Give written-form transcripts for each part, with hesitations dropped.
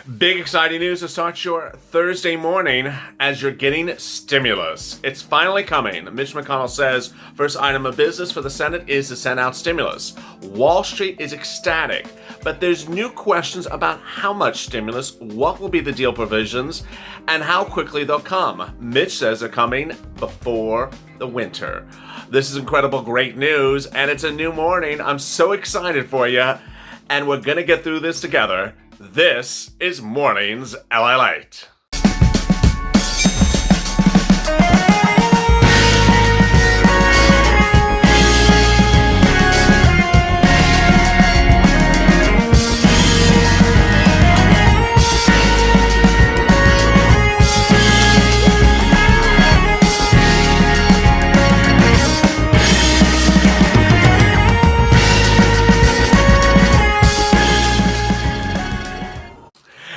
Big exciting news to start your Thursday morning as you're getting stimulus. It's finally coming. Mitch McConnell says first item of business for the Senate is to send out stimulus. Wall Street is ecstatic, but there's new questions about how much stimulus, what will be the deal provisions, and how quickly they'll come. Mitch says they're coming before the winter. This is incredible, great news, and it's a new morning. I'm so excited for you, and we're going to get through this together. This is Mornings LALATE.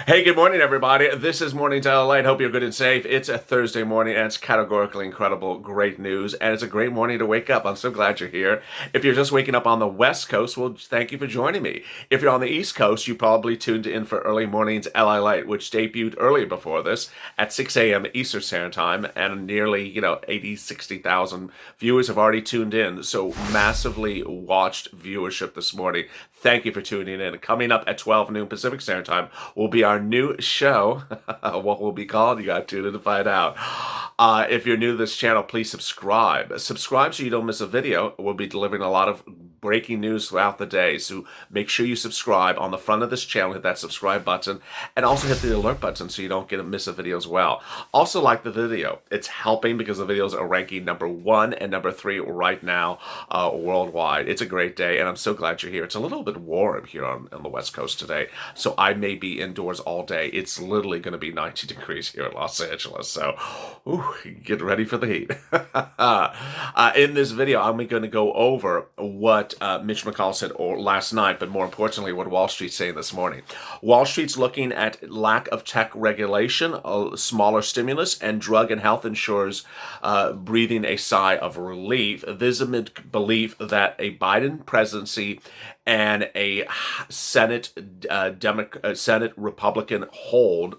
Hey, good morning, everybody. This is Mornings LALATE. Hope you're good and safe. It's a Thursday morning, and it's categorically incredible, great news, and it's a great morning to wake up. I'm so glad you're here. If you're just waking up on the West Coast, well, thank you for joining me. If you're on the East Coast, you probably tuned in for Early Mornings LALATE, which debuted earlier before this at 6 a.m. Eastern Standard Time, and nearly, 60,000 viewers have already tuned in, so massively watched viewership this morning. Thank you for tuning in. Coming up at 12 noon Pacific Standard Time will be our new show. What will be called? You got to tune in to find out. If you're new to this channel, please subscribe. Subscribe so you don't miss a video. We'll be delivering a lot of breaking news throughout the day, so make sure you subscribe. On the front of this channel, hit that subscribe button, and also hit the alert button so you don't miss a video as well. Also, like the video. It's helping because the videos are ranking number 1 and number 3 right now worldwide. It's a great day, and I'm so glad you're here. It's a little bit warm here on the West Coast today, so I may be indoors all day. It's literally going to be 90 degrees here in Los Angeles, so get ready for the heat. In this video, I'm going to go over what Mitch McConnell said last night, but more importantly, what Wall Street's saying this morning. Wall Street's looking at lack of tech regulation, a smaller stimulus, and drug and health insurers breathing a sigh of relief. There's amid belief that a Biden presidency and a Senate Republican hold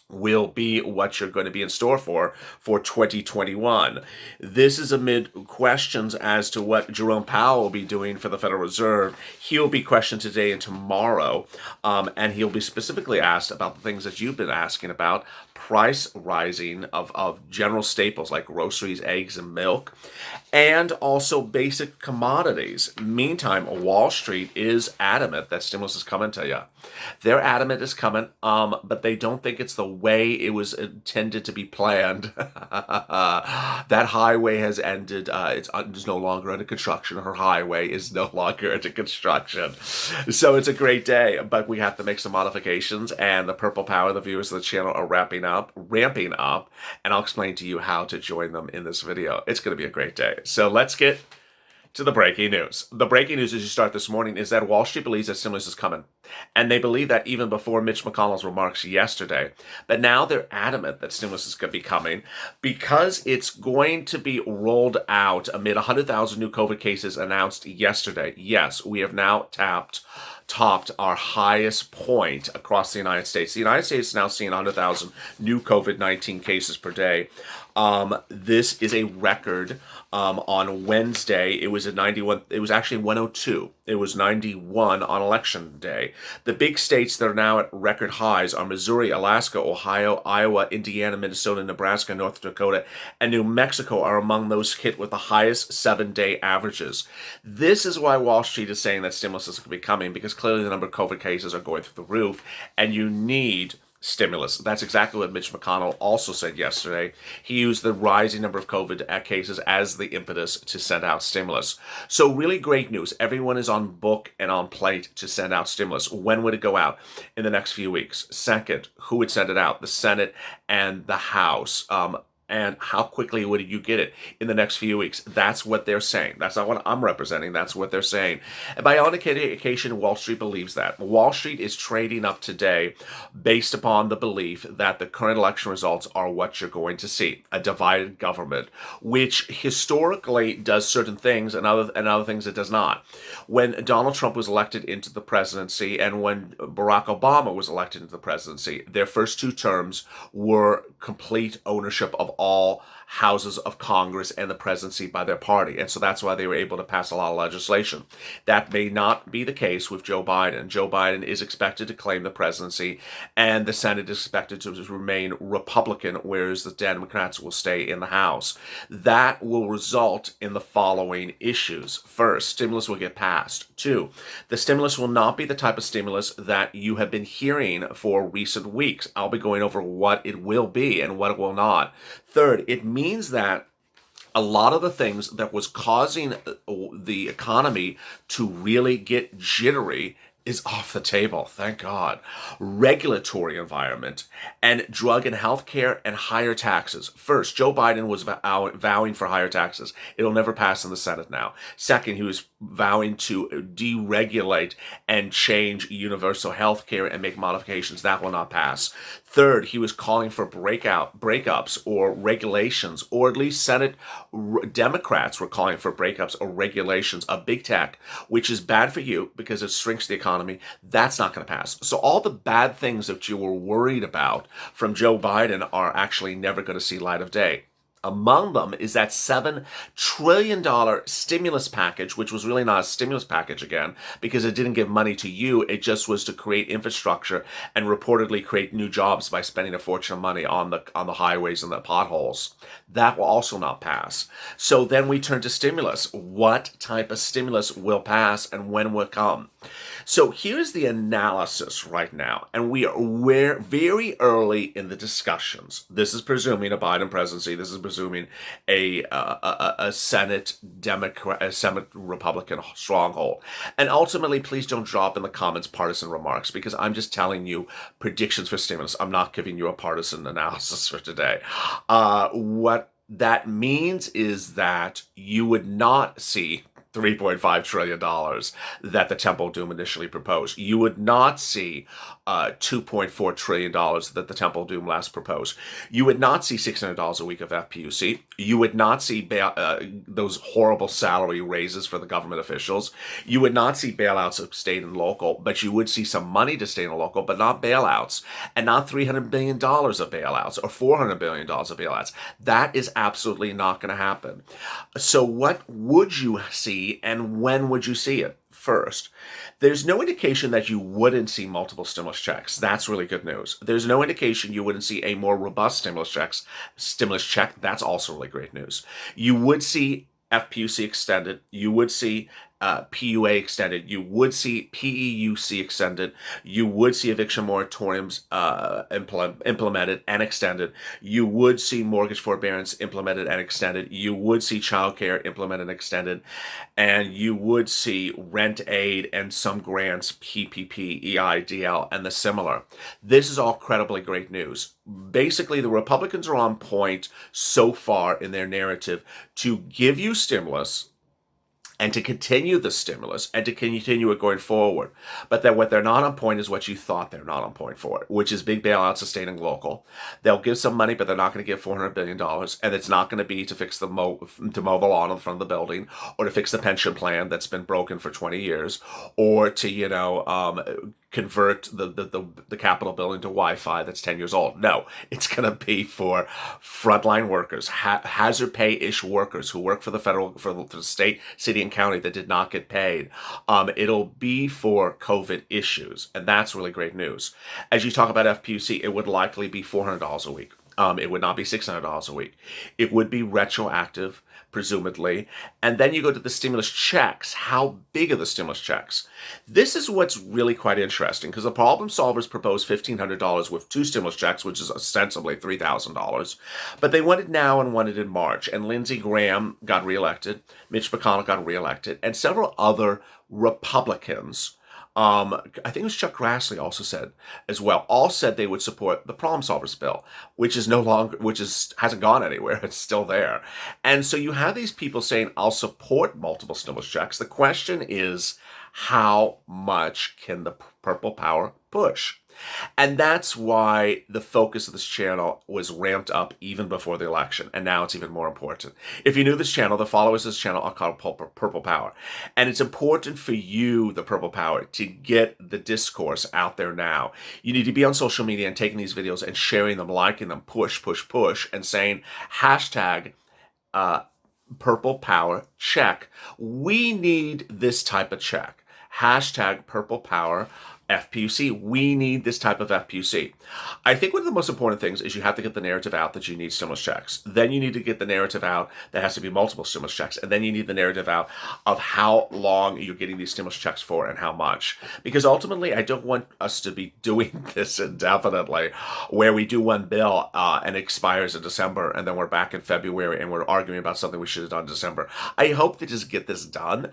will be what you're going to be in store for 2021. This is amid questions as to what Jerome Powell will be doing for the Federal Reserve. He'll be questioned today and tomorrow, and he'll be specifically asked about the things that you've been asking about: price rising of general staples like groceries, eggs, and milk, and also basic commodities. Meantime, Wall Street is adamant that stimulus is coming to you. They're adamant it's coming, but they don't think it's the way it was intended to be planned. That highway has ended. It's no longer under construction. Her highway is no longer under construction. So it's a great day, but we have to make some modifications, and the Purple Power, the viewers of the channel, are ramping up, and I'll explain to you how to join them in this video. It's going to be a great day. So let's get to the breaking news. The breaking news as you start this morning is that Wall Street believes that stimulus is coming. And they believe that even before Mitch McConnell's remarks yesterday. But now they're adamant that stimulus is going to be coming because it's going to be rolled out amid 100,000 new COVID cases announced yesterday. Yes, we have now topped our highest point across the United States. The United States is now seeing 100,000 new COVID-19 cases per day. This is a record. On Wednesday, it was at 91. It was actually 102. It was 91 on election day. The big states that are now at record highs are Missouri, Alaska, Ohio, Iowa, Indiana, Minnesota, Nebraska, North Dakota, and New Mexico are among those hit with the highest 7-day averages. This is why Wall Street is saying that stimulus is going to be coming, because clearly the number of COVID cases are going through the roof, and you need stimulus. That's exactly what Mitch McConnell also said yesterday. He used the rising number of COVID cases as the impetus to send out stimulus. So really great news. Everyone is on book and on plate to send out stimulus. When would it go out? In the next few weeks. Second, who would send it out? The Senate and the House. And how quickly would you get it in the next few weeks? That's what they're saying. That's not what I'm representing. That's what they're saying. And by all indication, Wall Street believes that. Wall Street is trading up today based upon the belief that the current election results are what you're going to see. A divided government, which historically does certain things and other things it does not. When Donald Trump was elected into the presidency and when Barack Obama was elected into the presidency, their first two terms were complete ownership of all houses of Congress and the presidency by their party. And so that's why they were able to pass a lot of legislation. That may not be the case with Joe Biden. Joe Biden is expected to claim the presidency, and the Senate is expected to remain Republican, whereas the Democrats will stay in the House. That will result in the following issues. First, stimulus will get passed. Two, the stimulus will not be the type of stimulus that you have been hearing for recent weeks. I'll be going over what it will be and what it will not. Third, it means that a lot of the things that was causing the economy to really get jittery is off the table, thank God. Regulatory environment and drug and healthcare and higher taxes. First, Joe Biden was vowing for higher taxes. It'll never pass in the Senate now. Second, he was vowing to deregulate and change universal healthcare and make modifications. That will not pass. Third, he was calling for breakups or regulations, or at least Senate Democrats were calling for breakups or regulations of big tech, which is bad for you because it shrinks the economy. That's not going to pass. So all the bad things that you were worried about from Joe Biden are actually never going to see light of day. Among them is that $7 trillion stimulus package, which was really not a stimulus package again, because it didn't give money to you. It just was to create infrastructure and reportedly create new jobs by spending a fortune of money on the highways and the potholes. That will also not pass. So then we turn to stimulus. What type of stimulus will pass and when will it come? So here's the analysis right now, and we're very early in the discussions. This is presuming a Biden presidency. This is presuming a Senate Democrat, a Senate Republican stronghold. And ultimately, please don't drop in the comments partisan remarks, because I'm just telling you predictions for stimulus. I'm not giving you a partisan analysis for today. What that means is that you would not see $3.5 trillion that the Temple Doom initially proposed. You would not see $2.4 trillion that the Temple Doom last proposed. You would not see $600 a week of FPUC. You would not see those horrible salary raises for the government officials. You would not see bailouts of state and local, but you would see some money to state and local, but not bailouts, and not $300 billion of bailouts or $400 billion of bailouts. That is absolutely not going to happen. So what would you see, and when would you see it? First, there's no indication that you wouldn't see multiple stimulus checks. That's really good news. There's no indication you wouldn't see a more robust stimulus check. That's also really great news. You would see FPUC extended. You would see PUA extended. You would see PEUC extended. You would see eviction moratoriums implemented and extended. You would see mortgage forbearance implemented and extended. You would see childcare implemented and extended. And you would see rent aid and some grants, PPP, EIDL, and the similar. This is all credibly great news. Basically, the Republicans are on point so far in their narrative to give you stimulus and to continue the stimulus and to continue it going forward. But that what they're not on point is what you thought they're not on point for, which is big bailouts of state and local. They'll give some money, but they're not going to give $400 billion, and it's not going to be to fix to mow the lawn in front of the building, or to fix the pension plan that's been broken for 20 years, or to, convert the Capitol building to Wi-Fi that's 10 years old. No, it's going to be for frontline workers, hazard pay-ish workers who work for the state, city, and county that did not get paid. It'll be for COVID issues, and that's really great news. As you talk about FPUC, it would likely be $400 a week. It would not be $600 a week. It would be retroactive, presumably. And then you go to the stimulus checks. How big are the stimulus checks? This is what's really quite interesting, because the problem solvers proposed $1,500 with two stimulus checks, which is ostensibly $3,000. But they wanted now and wanted in March. And Lindsey Graham got reelected. Mitch McConnell got reelected. And several other Republicans I think it was Chuck Grassley also said as well. All said they would support the Problem Solvers bill, which is no longer, hasn't gone anywhere. It's still there. And so you have these people saying, I'll support multiple stimulus checks. The question is, how much can the purple power push? And that's why the focus of this channel was ramped up even before the election. And now it's even more important. If you're new to this channel, the followers of this channel are called Purple Power. And it's important for you, the Purple Power, to get the discourse out there now. You need to be on social media and taking these videos and sharing them, liking them, push, and saying hashtag Purple Power check. We need this type of check. Hashtag Purple Power FPUC. We need this type of FPUC. I think one of the most important things is you have to get the narrative out that you need stimulus checks. Then you need to get the narrative out that has to be multiple stimulus checks. And then you need the narrative out of how long you're getting these stimulus checks for and how much. Because ultimately, I don't want us to be doing this indefinitely, where we do one bill and it expires in December, and then we're back in February and we're arguing about something we should have done in December. I hope to just get this done.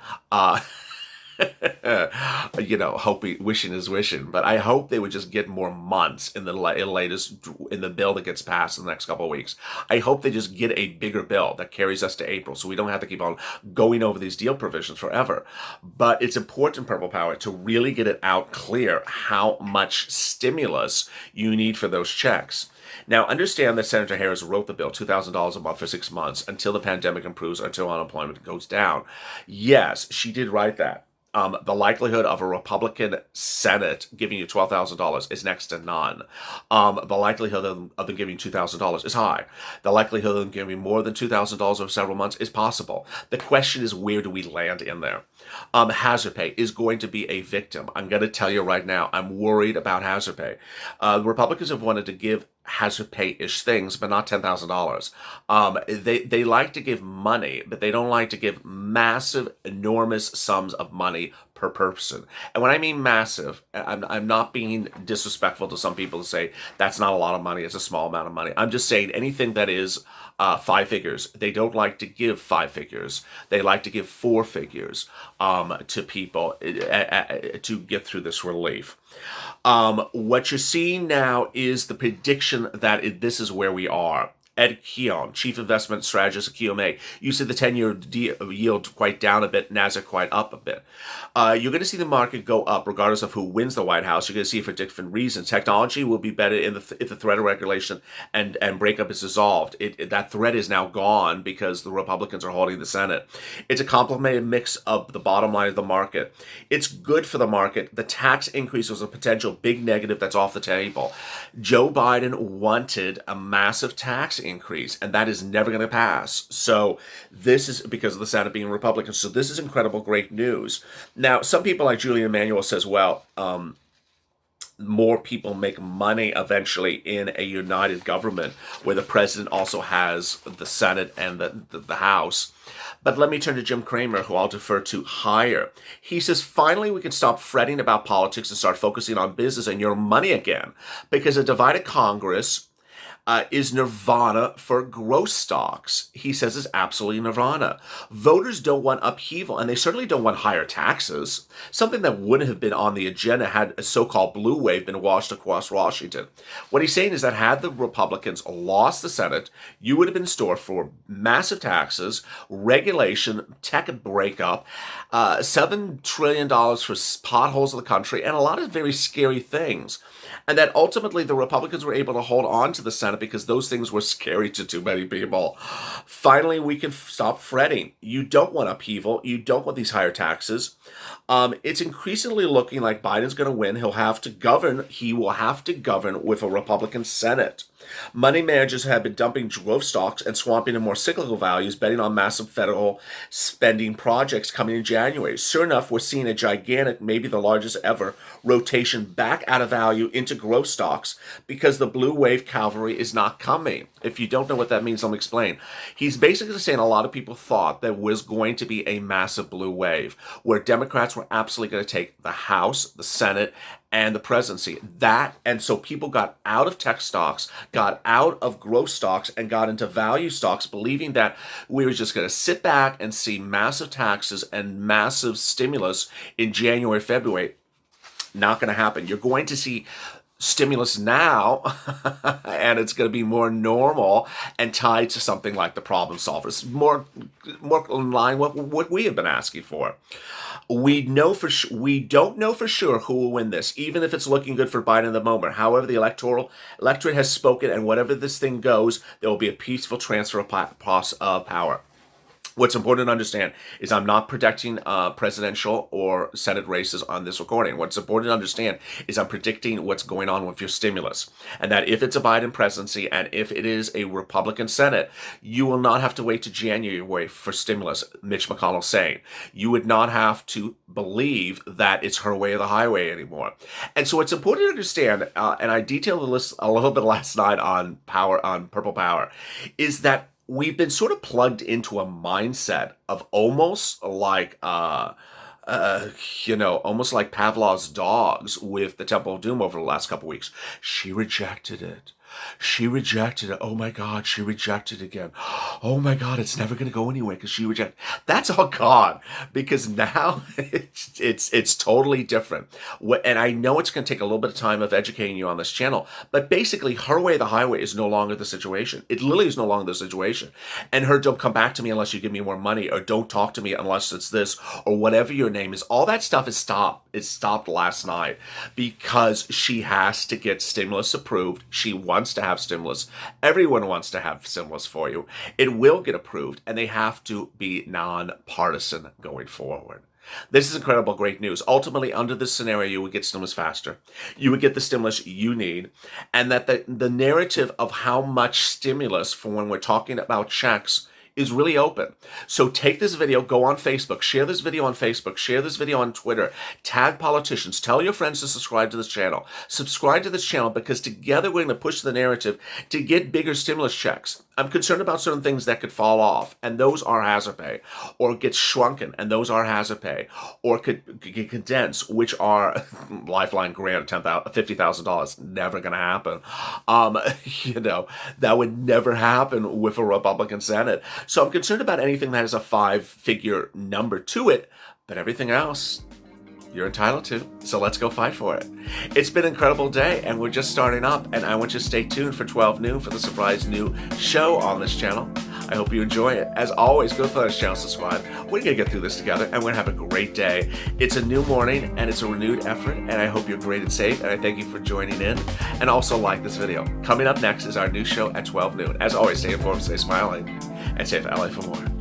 Wishing is wishing, but I hope they would just get more months in the bill that gets passed in the next couple of weeks. I hope they just get a bigger bill that carries us to April, so we don't have to keep on going over these deal provisions forever. But it's important, Purple Power, to really get it out clear how much stimulus you need for those checks. Now, understand that Senator Harris wrote the bill, $2,000 a month for 6 months until the pandemic improves, until unemployment goes down. Yes, she did write that. The likelihood of a Republican Senate giving you $12,000 is next to none. The likelihood of them giving $2,000 is high. The likelihood of them giving more than $2,000 over several months is possible. The question is, where do we land in there? Hazard pay is going to be a victim. I'm going to tell you right now, I'm worried about hazard pay. Republicans have wanted to give hazard pay-ish things, but not $10,000. They like to give money, but they don't like to give massive, enormous sums of money per person. And when I mean massive, I'm not being disrespectful to some people to say that's not a lot of money, it's a small amount of money. I'm just saying anything that is 5 figures, they don't like to give 5 figures. They like to give 4 figures to people to get through this relief. What you're seeing now is the prediction that this is where we are. Ed Keon, Chief Investment Strategist at QMA, you see the 10-year yield quite down a bit, NASDAQ quite up a bit. You're going to see the market go up regardless of who wins the White House. You're going to see it for different reasons. Technology will be better if the threat of regulation and breakup is dissolved. That threat is now gone because the Republicans are holding the Senate. It's a complicated mix of the bottom line of the market. It's good for the market. The tax increase was a potential big negative that's off the table. Joe Biden wanted a massive tax increase, and that is never going to pass. So this is because of the Senate being Republican. So this is incredible, great news. Now, some people like Julian Emanuel says, well, more people make money eventually in a united government where the president also has the Senate and the House. But let me turn to Jim Cramer, who I'll defer to higher. He says, finally, we can stop fretting about politics and start focusing on business and your money again, because a divided Congress is nirvana for growth stocks. He says it's absolutely nirvana. Voters don't want upheaval, and they certainly don't want higher taxes, something that wouldn't have been on the agenda had a so-called blue wave been washed across Washington. What he's saying is that had the Republicans lost the Senate, you would have been in store for massive taxes, regulation, tech breakup, $7 trillion for potholes in the country, and a lot of very scary things. And that ultimately the Republicans were able to hold on to the Senate because those things were scary to too many people. Finally, we can stop fretting. You don't want upheaval. You don't want these higher taxes. It's increasingly looking like Biden's going to win. He'll have to govern. He will have to govern with a Republican Senate. Money managers have been dumping growth stocks and swamping in more cyclical values, betting on massive federal spending projects coming in January. Sure enough, we're seeing a gigantic, maybe the largest ever, rotation back out of value into growth stocks because the blue wave cavalry is not coming. If you don't know what that means, let me explain. He's basically saying a lot of people thought there was going to be a massive blue wave where Democrats were absolutely going to take the House, the Senate, and the presidency. And so people got out of tech stocks, got out of growth stocks, and got into value stocks, believing that we were just going to sit back and see massive taxes and massive stimulus in January, February. Not going to happen. You're going to see stimulus now, and it's going to be more normal and tied to something like the problem solvers, more in line with what we have been asking for. We don't know for sure who will win this, even if it's looking good for Biden at the moment. However, the electorate has spoken, and whatever this thing goes, there will be a peaceful transfer of power. What's important to understand is I'm not predicting presidential or Senate races on this recording. What's important to understand is I'm predicting what's going on with your stimulus. And that if it's a Biden presidency and if it is a Republican Senate, you will not have to wait to January for stimulus, Mitch McConnell saying. You would not have to believe that it's her way or the highway anymore. And so it's important to understand, and I detailed the list a little bit last night on Purple Power, is that we've been sort of plugged into a mindset of almost like, almost like Pavlov's dogs with the Temple of Doom over the last couple weeks. She rejected it. She rejected it. Oh my God, she rejected it again. Oh my God, it's never going to go anywhere because she rejected. That's all gone because now it's totally different. And I know it's going to take a little bit of time of educating you on this channel, but basically her way or the highway is no longer the situation. It literally is no longer the situation. And her don't come back to me unless you give me more money, or don't talk to me unless it's this, or whatever your name is. All that stuff is stopped. It stopped last night because she has to get stimulus approved. She wants to have stimulus. Everyone wants to have stimulus for you. It will get approved, and they have to be nonpartisan going forward. This is incredible, great news. Ultimately, under this scenario, you would get stimulus faster. You would get the stimulus you need, and that the narrative of how much stimulus for when we're talking about checks is really open. So take this video, go on Facebook, share this video on Facebook, share this video on Twitter, tag politicians, tell your friends to subscribe to this channel. Subscribe to this channel because together we're going to push the narrative to get bigger stimulus checks. I'm concerned about certain things that could fall off, and those are hazard pay, or get shrunken, and those are hazard pay, or could get condensed, which are lifeline grant, $50,000. Never going to happen. That would never happen with a Republican Senate. So I'm concerned about anything that has a 5-figure number to it, but everything else, you're entitled to. So let's go fight for it. It's been an incredible day, and we're just starting up, and I want you to stay tuned for 12 noon for the surprise new show on this channel. I hope you enjoy it. As always, go to this channel, subscribe. We're going to get through this together, and we're going to have a great day. It's a new morning, and it's a renewed effort, and I hope you're great and safe, and I thank you for joining in, and also like this video. Coming up next is our new show at 12 noon. As always, stay informed, stay smiling, and stay for LA for more.